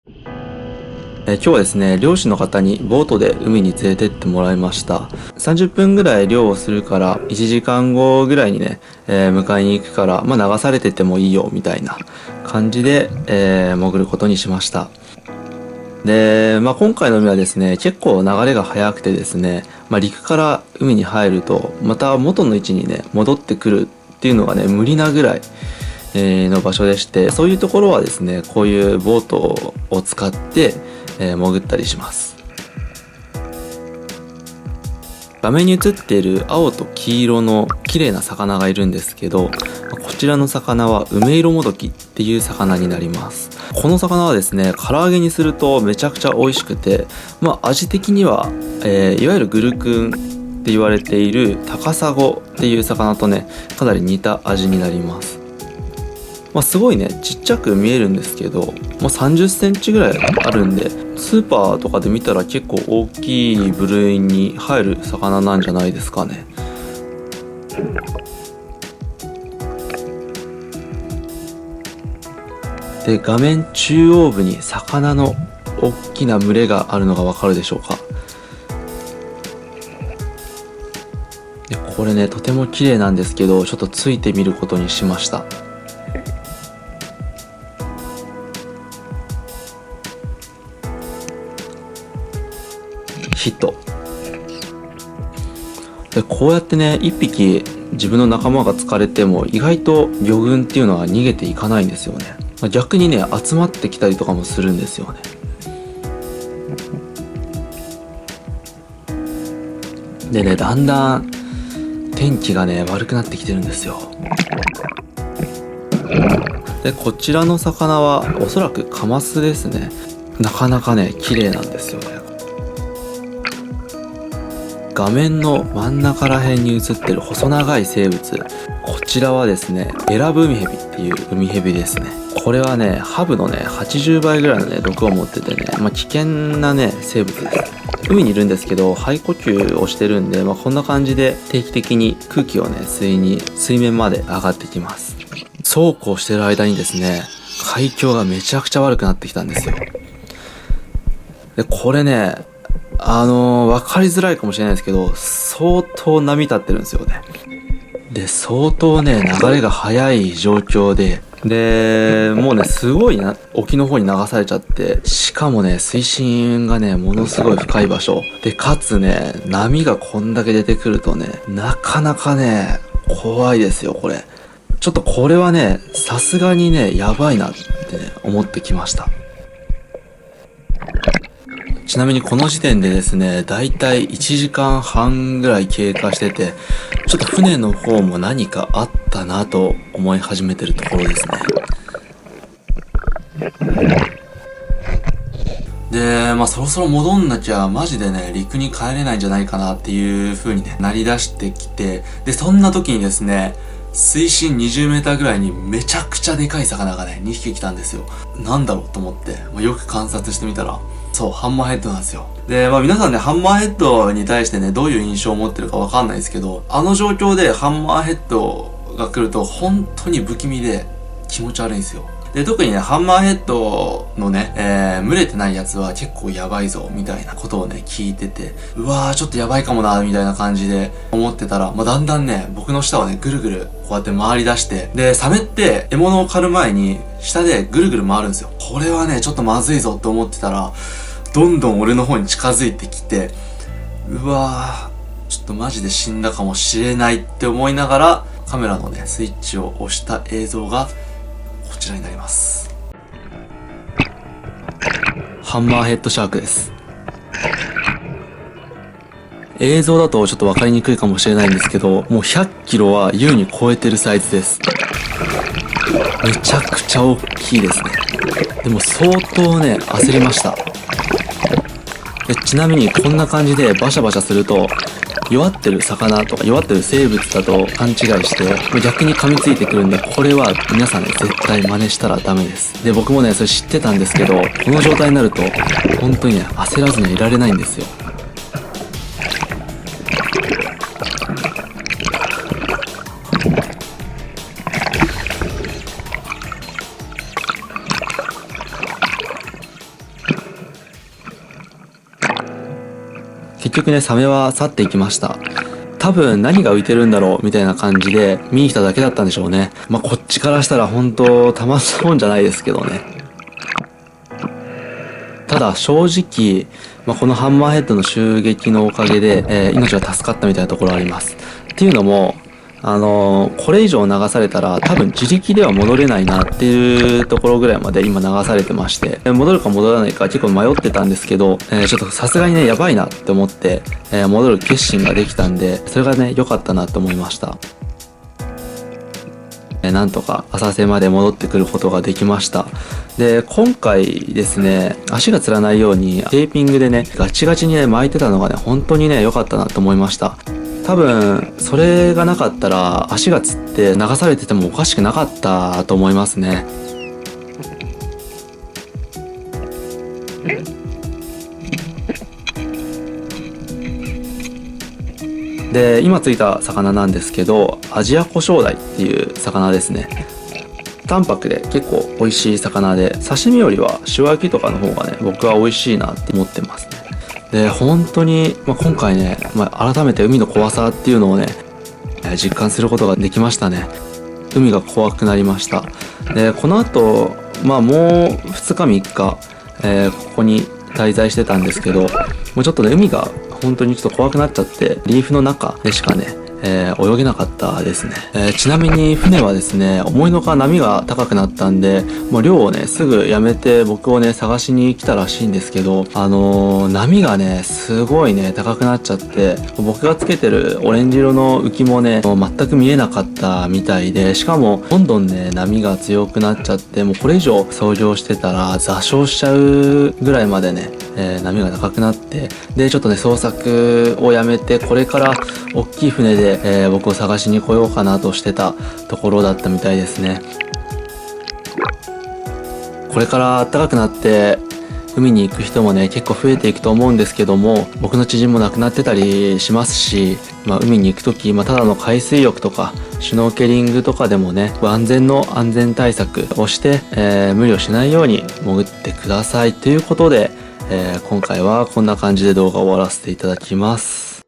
今日はですね、漁師の方にボートで海に連れてってもらいました。30分ぐらい漁をするから、1時間後ぐらいにね、迎えに行くから、流されててもいいよ、みたいな感じで、潜ることにしました。で、今回の海はですね、結構流れが速くてですね、陸から海に入ると、また元の位置にね、戻ってくるっていうのがね、無理なぐらい、の場所でして、そういうところはですね、こういうボートを使って、潜ったりします。画面に映っている青と黄色の綺麗な魚がいるんですけど、こちらの魚は梅色もどきっていう魚になります。この魚はですね、唐揚げにするとめちゃくちゃ美味しくて、味的には、いわゆるグルクンって言われている高砂っていう魚とね、かなり似た味になります。すごいね、ちっちゃく見えるんですけど、30センチぐらいあるんで、スーパーとかで見たら結構大きい部類に入る魚なんじゃないですかね。で、画面中央部に魚の大きな群れがあるのがわかるでしょうか。で、これね、とても綺麗なんですけど、ちょっとついてみることにしました。ヒットで、こうやってね、一匹自分の仲間が疲れても意外と魚群っていうのは逃げていかないんですよね。逆にね、集まってきたりとかもするんですよね。でね、だんだん天気がね、悪くなってきてるんですよ。で、こちらの魚はおそらくカマスですね。なかなかね、綺麗なんですよね。画面の真ん中ら辺に映ってる細長い生物、こちらはですね、エラブウミヘビっていうウミヘビですね。これはね、ハブのね、80倍ぐらいのね、毒を持っててね、危険なね、生物です。海にいるんですけど、肺呼吸をしてるんで、こんな感じで定期的に空気をね、吸いに水面まで上がってきます。そうこうしてる間にですね、海況がめちゃくちゃ悪くなってきたんですよ。で、これね、わかりづらいかもしれないですけど、相当波立ってるんですよね。で、相当ね、流れが速い状況で、もうね、すごいな、沖の方に流されちゃって、しかもね、水深がね、ものすごい深い場所。で、かつね、波がこんだけ出てくるとね、なかなかね、怖いですよ、これ。ちょっとこれはね、さすがにね、やばいなってね、思ってきました。ちなみにこの時点でですね、だいたい1時間半ぐらい経過してて、ちょっと船の方も何かあったなと思い始めてるところですね。で、そろそろ戻んなきゃマジでね、陸に帰れないんじゃないかなっていう風にね、なりだしてきて、で、そんな時にですね、水深20メーターぐらいにめちゃくちゃでかい魚がね、2匹来たんですよ。なんだろうと思って、よく観察してみたら、そう、ハンマーヘッドなんですよ。で、皆さんね、ハンマーヘッドに対してね、どういう印象を持ってるかわかんないですけど、あの状況でハンマーヘッドが来ると、本当に不気味で気持ち悪いんですよ。で、特にね、ハンマーヘッドのね、群れてないやつは結構やばいぞ、みたいなことをね、聞いてて、うわー、ちょっとやばいかもな、みたいな感じで思ってたら、だんだんね、僕の下をね、ぐるぐる、こうやって回り出して、で、サメって獲物を狩る前に、下でぐるぐる回るんですよ。これはね、ちょっとまずいぞって思ってたら、どんどん俺の方に近づいてきて、うわー、ちょっとマジで死んだかもしれないって思いながら、カメラのね、スイッチを押した映像が、こちらになります。ハンマーヘッドシャークです。映像だとちょっと分かりにくいかもしれないんですけど、もう100キロは優に超えてるサイズです。めちゃくちゃ大きいですね。でも相当ね、焦りました。で、ちなみにこんな感じでバシャバシャすると、弱ってる魚とか弱ってる生物だと勘違いして逆に噛みついてくるんで、これは皆さんね、絶対真似したらダメです。で、僕もね、それ知ってたんですけど、この状態になると本当にね、焦らずにはいられないんですよ。結局ね、サメは去っていきました。多分何が浮いてるんだろうみたいな感じで見に来ただけだったんでしょうね。まあ、こっちからしたら本当たまったもんじゃないですけどね。ただ正直、このハンマーヘッドの襲撃のおかげで、命が助かったみたいなところあります。っていうのも、これ以上流されたら多分自力では戻れないなっていうところぐらいまで今流されてまして、戻るか戻らないか結構迷ってたんですけど、ちょっとさすがにね、やばいなって思って、戻る決心ができたんで、それがね、良かったなって思いました。なんとか浅瀬まで戻ってくることができました。で、今回ですね、足がつらないようにテーピングでね、ガチガチにね、巻いてたのがね、本当にね、良かったなと思いました。多分、それがなかったら足がつって流されててもおかしくなかったと思いますね。で、今ついた魚なんですけど、アジアコショウダイっていう魚ですね。淡白で結構美味しい魚で、刺身よりは塩焼きとかの方がね、僕は美味しいなって思ってますね。で、本当に、今回ね、改めて海の怖さっていうのをね、実感することができましたね。海が怖くなりました。で、この後、もう2日3日、ここに滞在してたんですけど、もうちょっとね、海が本当にちょっと怖くなっちゃって、リーフの中でしかね、泳げなかったですね。ちなみに船はですね、思いのほか波が高くなったんで、もう漁をね、すぐやめて僕をね、探しに来たらしいんですけど、波がね、すごいね、高くなっちゃって、僕がつけてるオレンジ色の浮きもね、もう全く見えなかったみたいで、しかも、どんどんね、波が強くなっちゃって、もうこれ以上操業してたら座礁しちゃうぐらいまでね、波が高くなって、で、ちょっとね、捜索をやめて、これから大きい船で、僕を探しに来ようかなとしてたところだったみたいですね。これから暖かくなって海に行く人もね結構増えていくと思うんですけども、僕の知人も亡くなってたりしますし、海に行く時、ただの海水浴とかシュノーケリングとかでもね、安全対策をして、無理をしないように潜ってくださいということで、今回はこんな感じで動画を終わらせていただきます。